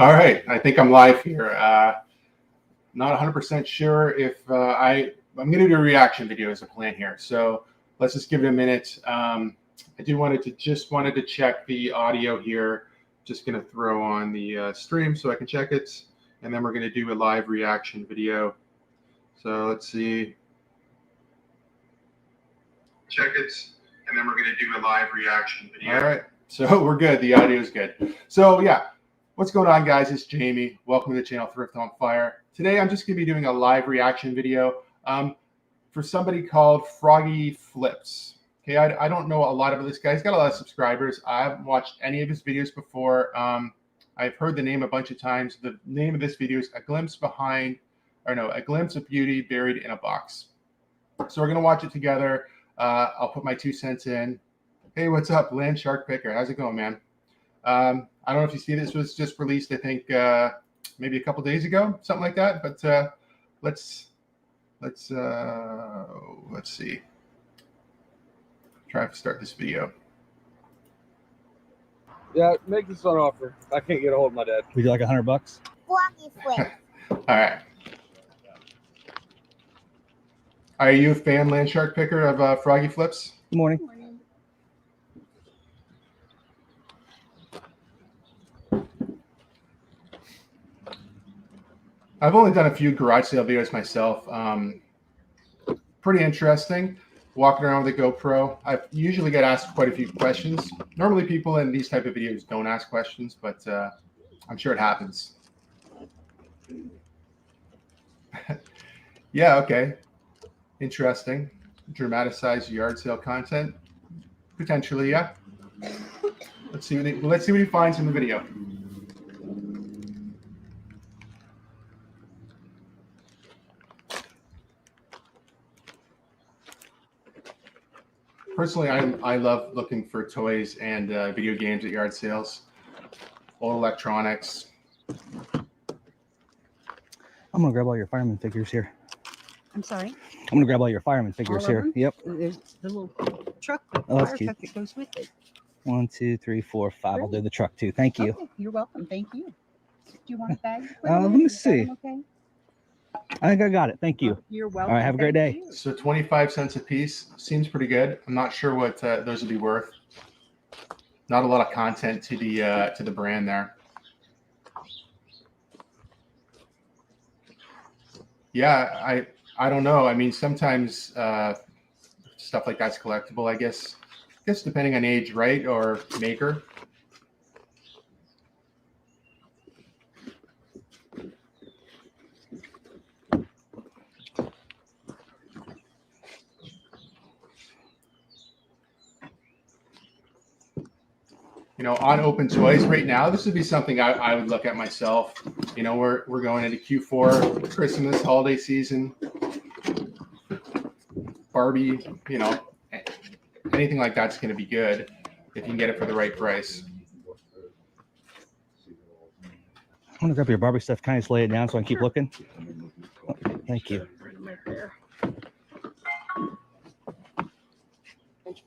All right, I think I'm live here. Not 100% sure if I'm going to do a reaction video as a plan here. So let's just give it a minute. I wanted to check the audio here. Just going to throw on the stream so I can check it, and then we're going to do a live reaction video. So let's see. Check it, and then we're going to do a live reaction video. All right, so we're good. The audio is good. So yeah. What's going on, guys? It's Jamie. Welcome to the channel Thrift on Fire. Today, I'm just going to be doing a live reaction video for somebody called Froggy Flips. Okay, I don't know a lot about this guy. He's got a lot of subscribers. I haven't watched any of his videos before. I've heard the name a bunch of times. The name of this video is A Glimpse of Beauty Buried in a Box. So we're going to watch it together. I'll put my 2 cents in. Hey, what's up, Land Shark Picker? How's it going, man? I don't know if you see, this was just released, I think, maybe a couple days ago, something like that. But let's see. Try to start this video. Yeah, make this one offer. I can't get a hold of my dad. Would you like $100? Froggy Flip. All right. Are you a fan, Land Shark Picker, of Froggy Flips? Good morning. I've only done a few garage sale videos myself. Pretty interesting. Walking around with a GoPro. I usually get asked quite a few questions. Normally people in these type of videos don't ask questions, but I'm sure it happens. Yeah, okay. Interesting. Dramatized yard sale content. Potentially, yeah. Let's see what he finds in the video. Personally, I love looking for toys and video games at yard sales, old electronics. I'm gonna grab all your fireman figures here. I'm sorry? I'm gonna grab all your fireman figures here. Them? Yep. There's the little truck, the Oh, that's fire cute. truck that goes with it. 1, 2, 3, 4, 5. I'll do the truck too. Thank you. Okay, you're welcome. Thank you. Do you want a bag? Let me see. Okay. I think I got it. Thank you. You're welcome. All right, have a great day. You. So 25 cents a piece seems pretty good. I'm not sure what those would be worth. Not a lot of content to the brand there. Yeah, I don't know. I mean, sometimes stuff like that's collectible, I guess. Depending on age, right, or maker. You know, on open toys right now, this would be something I would look at myself. You know, we're going into Q4, Christmas, holiday season, Barbie, you know, anything like that's going to be good if you can get it for the right price. I'm gonna grab your Barbie stuff. Kind of just lay it down so I can keep looking. Oh, thank you.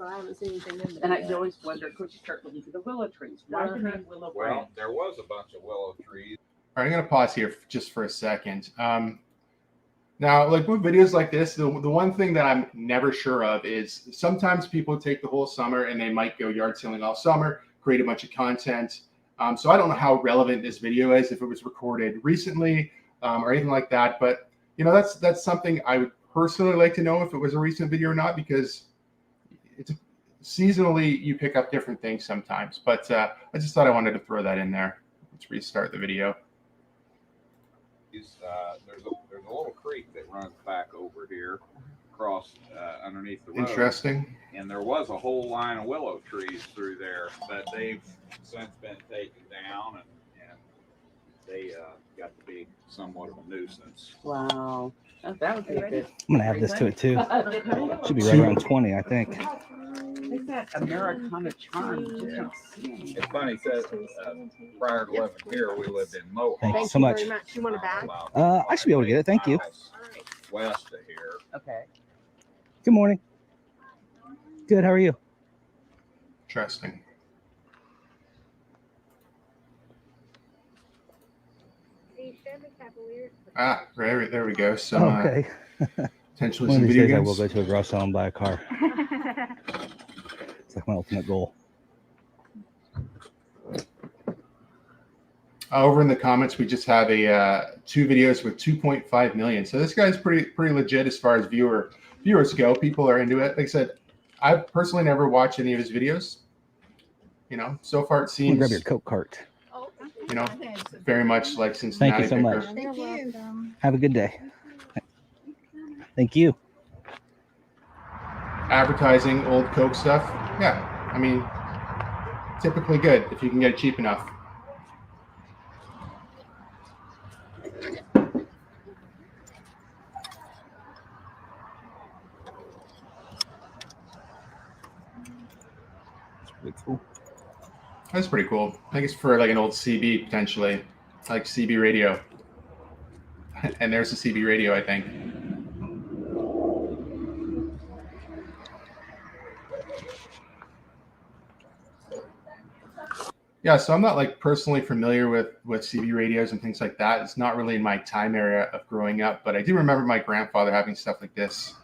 I haven't seen anything in there. And I always wonder, could you start looking for the willow trees? Why do they have willow trees? Well, there was a bunch of willow trees. All right, I'm going to pause here just for a second. Now, like with videos like this, the one thing that I'm never sure of is sometimes people take the whole summer and they might go yard selling all summer, create a bunch of content. So I don't know how relevant this video is, if it was recorded recently or anything like that. But, you know, that's something I would personally like to know if it was a recent video or not, because it's seasonally you pick up different things sometimes. But I just thought I wanted to throw that in there. Let's restart the video. There's a little creek that runs back over here, across underneath the road. Interesting. And there was a whole line of willow trees through there, but they've since been taken down, and they got to be somewhat of a nuisance. Wow. That would be good. I'm gonna add this to it too. Should be right around 20, I think. They've got Americana charm. Just don't see them. It's funny, says prior to living here, we lived in Mohawk. Thank you so much. Very much. You want a bag? I should be able to get it. Thank you. West of here. Okay. Good morning. Good. How are you? Interesting. Ah, right, there we go. So Okay. potentially One some of these video days I games. will go to a garage sale and buy a car. It's like my ultimate goal. Over in the comments, we just have a 2 videos with 2.5 million. So this guy's pretty legit as far as viewers go. People are into it. Like I said, I've personally never watched any of his videos. You know, so far it I'm gonna grab your seems, Coke cart. you know, very much like Cincinnati. Thank you so Picker. much. Thank you. Have a good day. Thank you. Advertising old Coke stuff. Yeah, I mean, typically good if you can get it cheap enough. Pretty cool. That's pretty cool. I think it's for like an old CB potentially, like CB radio. And there's a CB radio, I think. Yeah, so I'm not like personally familiar with CB radios and things like that. It's not really in my time area of growing up, but I do remember my grandfather having stuff like this.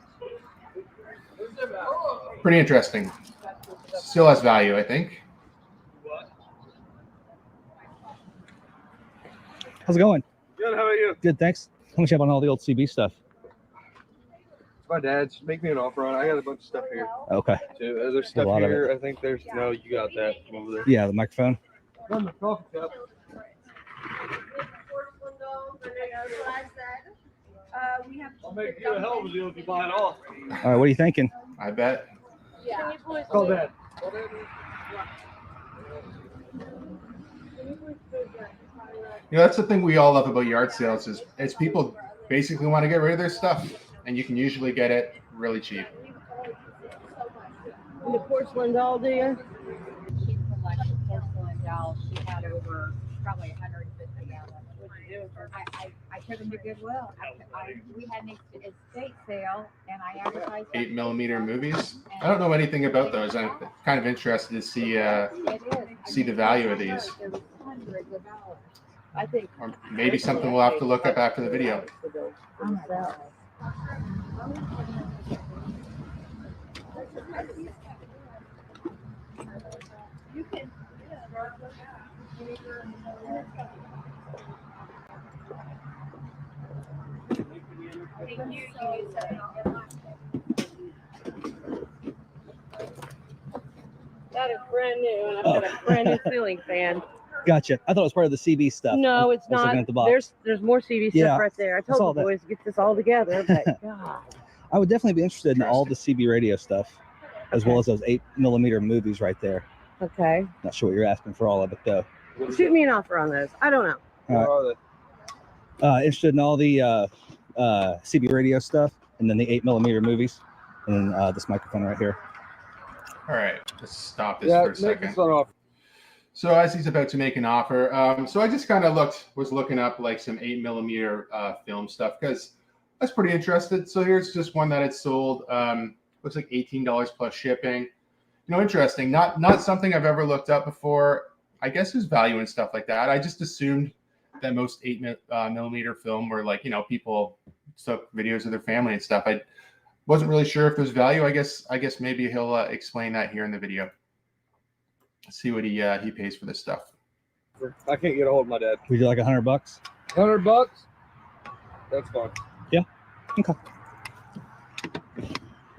Pretty interesting. Still has value, I think. How's it going? Good, how are you? Good, thanks. How much you have on all the old CB stuff? My dad's. Make me an offer on it. I got a bunch of stuff here. Okay. Too. There's stuff lot of here. I think there's. No, you got that from over there. Yeah, the microphone. On the coffee cup. I'll make you a hell of a deal if you buy it all. All right, what are you thinking? I bet. Call Dad. You know, that's the thing we all love about yard sales is people basically want to get rid of their stuff, and you can usually get it really cheap. The porcelain doll, do you? She collected porcelain dolls. She had over probably 150 of them. What'd you do with her? I took them to Goodwill. We had an estate sale, and I advertised. 8mm movies. I don't know anything about those. I'm kind of interested to see see the value of these. There was hundreds of dollars. I think. Or maybe something we'll have to look up after the video. That is brand new, and I've got a brand new ceiling fan. Gotcha. I thought it was part of the CB stuff. No, it's I was looking not. at the box. There's more CD stuff Yeah, right there. I I saw told the that. boys to get this all together, but God. I would definitely be interested in all the CB radio stuff, as well as those 8mm movies right there. Okay. Not sure what you're asking for all of it though. Shoot me an offer on those. I don't know. All right. What are they? Interested in all the CB radio stuff, and then the 8mm movies, and then this microphone right here. All right, let's stop this Yeah, for a make second. this one off. So as he's about to make an offer, so I just kind of was looking up like some 8mm film stuff because I was pretty interested. So here's just one that it's sold. Looks like $18 plus shipping. You know, interesting. Not something I've ever looked up before. I guess there's value in stuff like that. I just assumed that most 8mm film were like, you know, people took videos of their family and stuff. I wasn't really sure if there's value. I guess maybe he'll explain that here in the video. See what he pays for this stuff. I can't get a hold of my dad. We do like $100. $100? That's fine. Okay.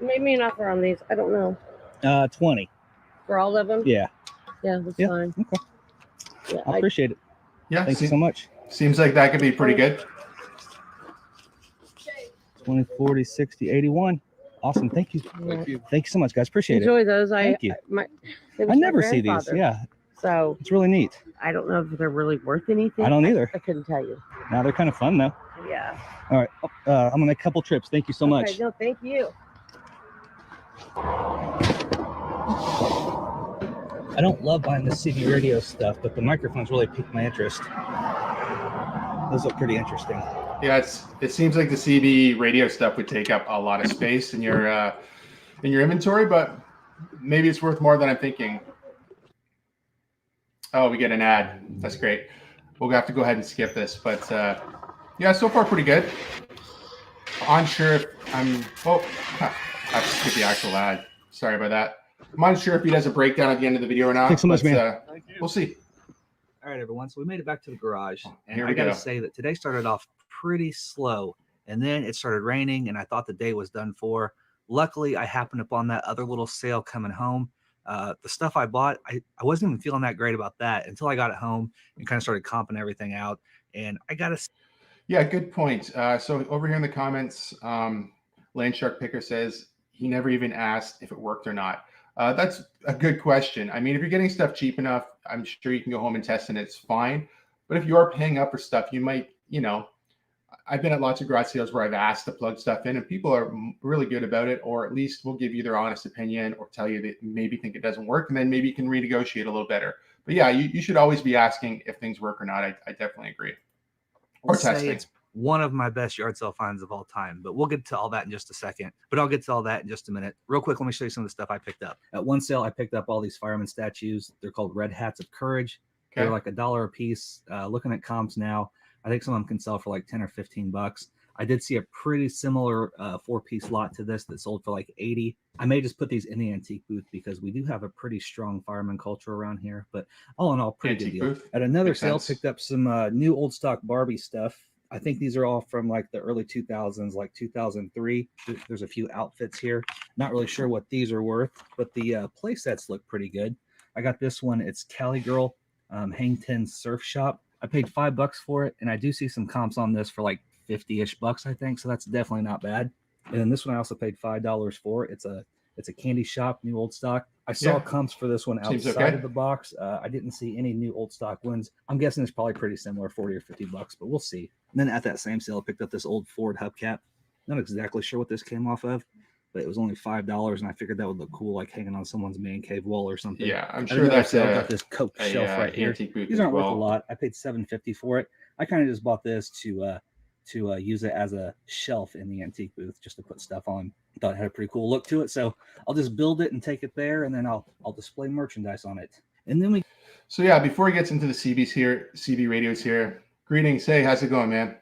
Make me an offer on these. I don't know. 20. For all of them? Yeah. Yeah, that's Yeah. fine. Okay. Yeah, I appreciate it. Yeah, Thank you so much. seems like that could be pretty good. 20, 40, 60, 81. Awesome. Thank you. Thank you. Thank you so much, guys. Appreciate it. Enjoy those. Thank you. They was I my never see these. grandfather. Yeah. So It's really neat. I don't know if they're really worth anything. I don't either. I couldn't tell you. Now they're kind of fun though. Yeah. All right. I'm gonna make a couple trips. Thank you so much. Okay, no, thank you. I don't love buying the CB radio stuff, but the microphones really piqued my interest. Those look pretty interesting. Yeah, it seems like the CB radio stuff would take up a lot of space in your inventory, but maybe it's worth more than I'm thinking. Oh, we get an ad. That's great. we'll have to go ahead and skip this. But yeah, so far pretty good. Unsure if I'm. Oh, I have to skip the actual ad. Sorry about that. I'm unsure if he does a breakdown at the end of the video or not. Thanks so much, but, man. We'll see. All right, everyone. So we made it back to the garage, and Here I we got to go. say that today started off pretty slow, and then it started raining, and I thought the day was done for. Luckily, I happened upon that other little sale coming home. The stuff I bought, I wasn't even feeling that great about that until I got it home and kind of started comping everything out. And I got to. Yeah, good point. So over here in the comments, Land Shark Picker says he never even asked if it worked or not. That's a good question. I mean, if you're getting stuff cheap enough, I'm sure you can go home and test and it's fine. But if you are paying up for stuff, you might, I've been at lots of garage sales where I've asked to plug stuff in and people are really good about it, or at least will give you their honest opinion or tell you that maybe think it doesn't work, and then maybe you can renegotiate a little better. But yeah, you should always be asking if things work or not. I definitely agree. Or testing. It's one of my best yard sale finds of all time, but we'll get to all that in just a second. But I'll get to all that in just a minute. Real quick, let me show you some of the stuff I picked up. At one sale, I picked up all these fireman statues. They're called Red Hats of Courage. Okay. They're like $1 a piece. Looking at comps now, I think some of them can sell for like 10 or 15 bucks. I did see a pretty similar 4-piece lot to this that sold for like 80. I may just put these in the antique booth because we do have a pretty strong fireman culture around here. But all in all, pretty Antique good deal. booth? At another Makes sale, sense. picked up some new old stock Barbie stuff. I think these are all from like the early 2000s, like 2003. There's a few outfits here. Not really sure what these are worth, but the play sets look pretty good. I got this one. It's Cali Girl Hang 10 Surf Shop. I paid $5 for it, and I do see some comps on this for like 50-ish bucks, I think. So that's definitely not bad. And then this one I also paid $5 for. It's a candy shop, new old stock. I saw comps for this one Seems outside okay. of the box. I didn't see any new old stock ones. I'm guessing it's probably pretty similar, 40 or 50 bucks, but we'll see. And then at that same sale, I picked up this old Ford hubcap. Not exactly sure what this came off of, but it was only $5, and I figured that would look cool, like hanging on someone's man cave wall or something. Yeah, I'm At sure another that's sale, got this Coke shelf right here. antique booth These as aren't worth a well. lot. I paid $7.50 for it. I kind of just bought this to use it as a shelf in the antique booth, just to put stuff on. Thought it had a pretty cool look to it, so I'll just build it and take it there, and then I'll display merchandise on it. And then So yeah, before he gets into the CB radios here, greetings. Hey, how's it going, man?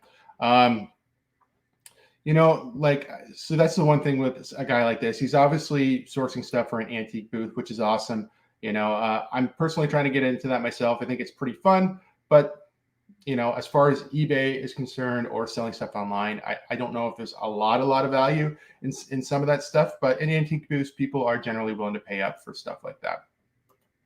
So that's the one thing with a guy like this. He's obviously sourcing stuff for an antique booth, which is awesome. I'm personally trying to get into that myself. I think it's pretty fun, but as far as eBay is concerned or selling stuff online, I don't know if there's a lot of value in some of that stuff, but in antique booths, people are generally willing to pay up for stuff like that.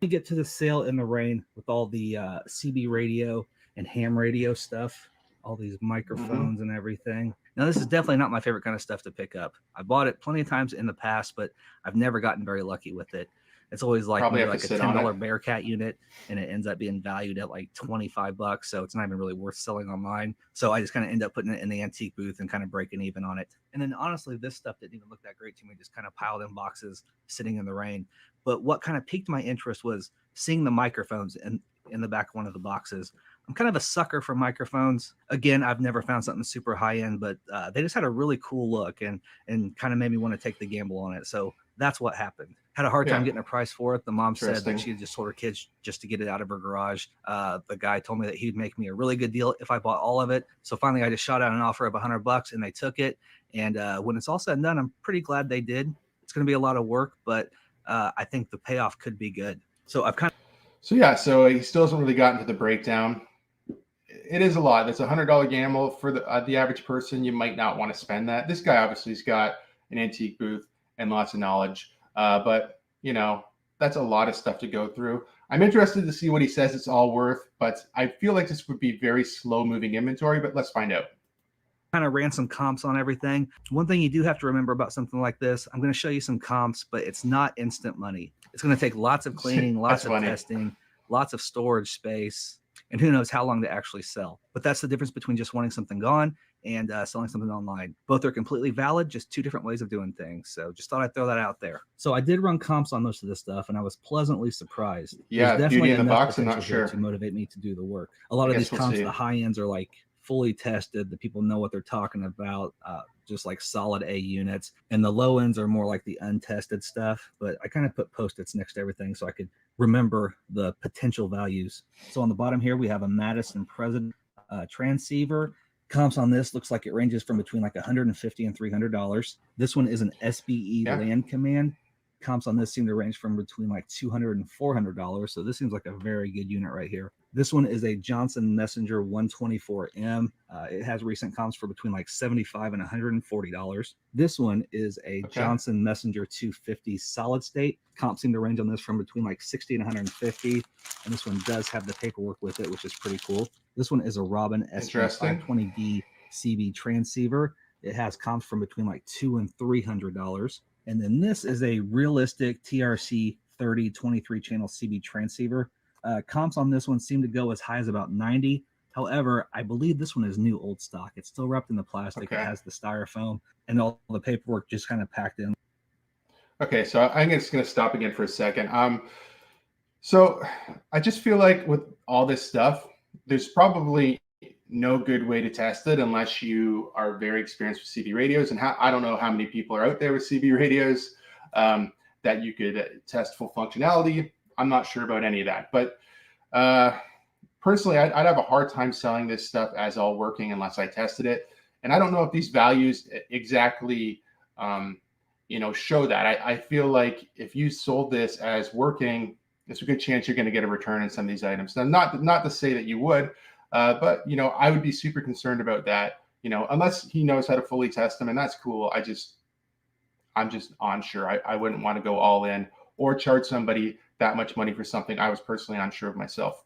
we get to the sale in the rain with all the CB radio and ham radio stuff, all these microphones and everything. Now, this is definitely not my favorite kind of stuff to pick up. I bought it plenty of times in the past, but I've never gotten very lucky with it. It's always like maybe like a $10 Bearcat unit, and it ends up being valued at like 25 bucks. So it's not even really worth selling online. So I just kind of end up putting it in the antique booth and kind of breaking even on it. And then honestly, this stuff didn't even look that great to me, just kind of piled in boxes sitting in the rain. But what kind of piqued my interest was seeing the microphones in the back of one of the boxes. I'm kind of a sucker for microphones. Again, I've never found something super high end, but they just had a really cool look and kind of made me want to take the gamble on it. So that's what happened. Had a hard time getting a price for it. The mom said that she just told her kids just to get it out of her garage. The guy told me that he'd make me a really good deal if I bought all of it. So finally, I just shot out an offer of $100, and they took it. And when it's all said and done, I'm pretty glad they did. It's going to be a lot of work, but I think the payoff could be good. So I've kind of. So he still hasn't really gotten to the breakdown. It is a lot. That's $100 gamble for the average person. You might not want to spend that. This guy obviously has got an antique booth and lots of knowledge. But that's a lot of stuff to go through. I'm interested to see what he says it's all worth, but I feel like this would be very slow moving inventory, but let's find out. Kind of ran some comps on everything. One thing you do have to remember about something like this, I'm going to show you some comps, but it's not instant money. It's going to take lots of cleaning, lots of testing, lots of storage space, and who knows how long to actually sell. But that's the difference between just wanting something gone and selling something online. Both are completely valid, just two different ways of doing things. So just thought I'd throw that out there. So I did run comps on most of this stuff, and I was pleasantly surprised. Yeah, definitely beauty in the box, I'm enough not sure. to motivate me to do the work. A lot of these comps, the high ends are like fully tested. The people know what they're talking about, just like solid A units. And the low ends are more like the untested stuff. But I kind of put Post-its next to everything so I could remember the potential values. So on the bottom here, we have a Madison President transceiver. Comps on this looks like it ranges from between like $150 and $300. This one is an SBE land command. Comps on this seem to range from between like $200 and $400. So this seems like a very good unit right here. This one is a Johnson Messenger 124M. It has recent comps for between like $75 and $140. This one is a Johnson Messenger 250 solid state. Comps seem to range on this from between like $60 and $150. And this one does have the paperwork with it, which is pretty cool. This one is a Robin SP520D CB transceiver. It has comps from between like $200 and $300. And then this is a realistic TRC 30 23 channel CB transceiver. Comps on this one seem to go as high as about 90. However, I believe this one is new old stock. It's still wrapped in the plastic. It has the styrofoam and all the paperwork just kind of packed in. Okay, so I'm just going to stop again for a second. So I just feel like with all this stuff, there's probably no good way to test it unless you are very experienced with CB radios. And I don't know how many people are out there with CB radios that you could test full functionality. I'm not sure about any of that. But personally, I'd have a hard time selling this stuff as all working unless I tested it. And I don't know if these values exactly, show that. I feel like if you sold this as working, there's a good chance you're going to get a return in some of these items. Now, not to say that you would, but I would be super concerned about that. Unless he knows how to fully test them, and that's cool. I'm just unsure. I wouldn't want to go all in or charge somebody that much money for something I was personally unsure of myself.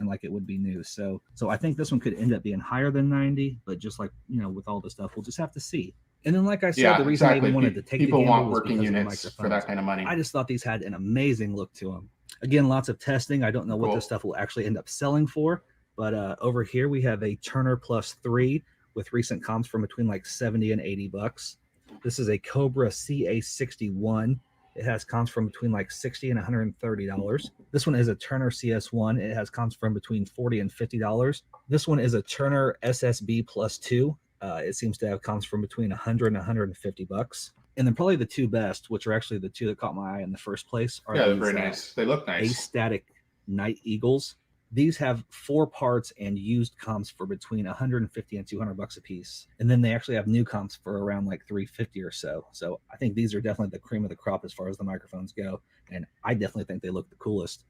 And like it would be new. So I think this one could end up being higher than 90, but just like, with all the stuff, we'll just have to see. And then, like I said, the reason I even wanted to take people the gamble want working units for that kind of money. I just thought these had an amazing look to them. Again, lots of testing. I don't know what this stuff will actually end up selling for, but over here we have a Turner Plus 3 with recent comps from between like 70 and 80 bucks. This is a Cobra CA61. It has comps from between like $60 and $130. This one is a Turner CS1. It has comps from between $40 and $50. This one is a Turner SSB Plus 2. It seems to have comps from between $100 and $150. And then probably the two best, which are actually the two that caught my eye in the first place, are they're very nice. They look nice. A-Static Night Eagles. These have 4 parts and used comps for between $150 and $200 a piece. And then they actually have new comps for around like $350 or so. So I think these are definitely the cream of the crop as far as the microphones go. And I definitely think they look the coolest.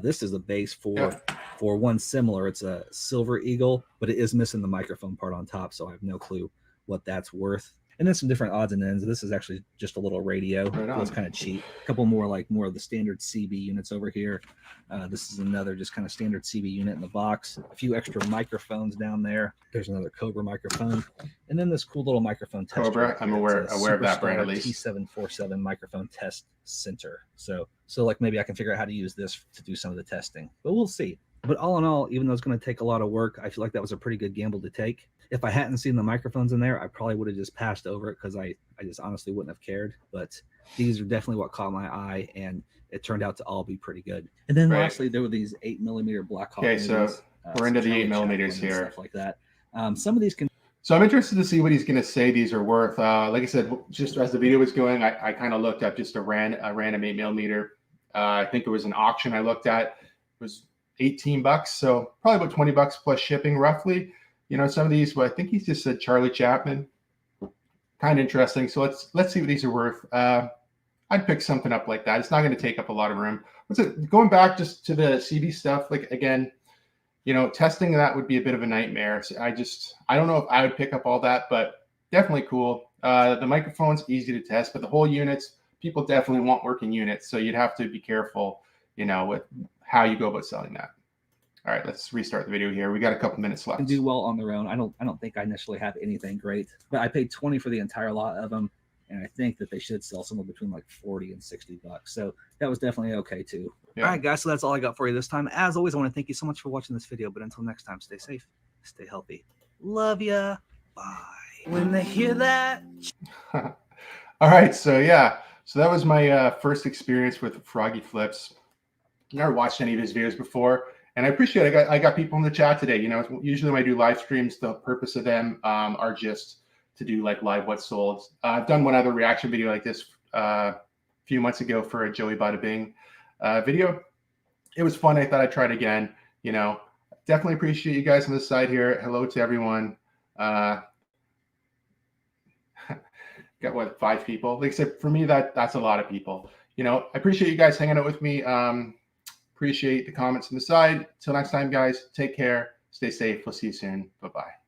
This is a base for one similar. It's a Silver Eagle, but it is missing the microphone part on top. So I have no clue what that's worth. And then some different odds and ends. This is actually just a little radio. It's kind of cheap. A couple more of the standard CB units over here. This is another just kind of standard CB unit in the box. A few extra microphones down there. There's another Cobra microphone. And then this cool little microphone test. Cobra, I'm aware of that brand at least. T747 microphone test center. So like maybe I can figure out how to use this to do some of the testing. But we'll see. But all in all, even though it's going to take a lot of work, I feel like that was a pretty good gamble to take. If I hadn't seen the microphones in there, I probably would have just passed over it because I just honestly wouldn't have cared. But these are definitely what caught my eye, and it turned out to all be pretty good. And then lastly, there were these 8mm Blackhawk. Okay, so we're into the 8mm here. Stuff like that. Some of these can. So I'm interested to see what he's going to say these are worth. Like I said, just as the video was going, I kind of looked up just a random 8mm. I think it was an auction I looked at. It was $18, so probably about $20 plus shipping roughly. Some of these, I think he just said Charlie Chapman. Kind of interesting. So let's see what these are worth. I'd pick something up like that. It's not going to take up a lot of room. Going back just to the CB stuff, like again, testing that would be a bit of a nightmare. So I don't know if I would pick up all that, but definitely cool. The microphone's easy to test, but the whole units, people definitely want working units. So you'd have to be careful, with how you go about selling that. All right, let's restart the video here. We got a couple minutes left. Can do well on their own. I don't think I initially have anything great, but I paid $20 for the entire lot of them, and I think that they should sell somewhere between like $40 and $60. So that was definitely okay too. Yeah. All right, guys. So that's all I got for you this time. As always, I want to thank you so much for watching this video. But until next time, stay safe, stay healthy. Love ya. Bye. When they hear that. All right. So that was my first experience with Froggy Flips. Never watched any of his videos before. And I appreciate it. I got people in the chat today. You know, usually when I do live streams, the purpose of them are just to do like live what sold. I've done one other reaction video like this a few months ago for a Joey Bada Bing video. It was fun. I thought I'd try it again. You know, definitely appreciate you guys on the side here. Hello to everyone. Got what, 5 people? Like I said, for me, that's a lot of people. You know, I appreciate you guys hanging out with me. Appreciate the comments on the side. Till next time, guys, take care. Stay safe. We'll see you soon. Bye-bye.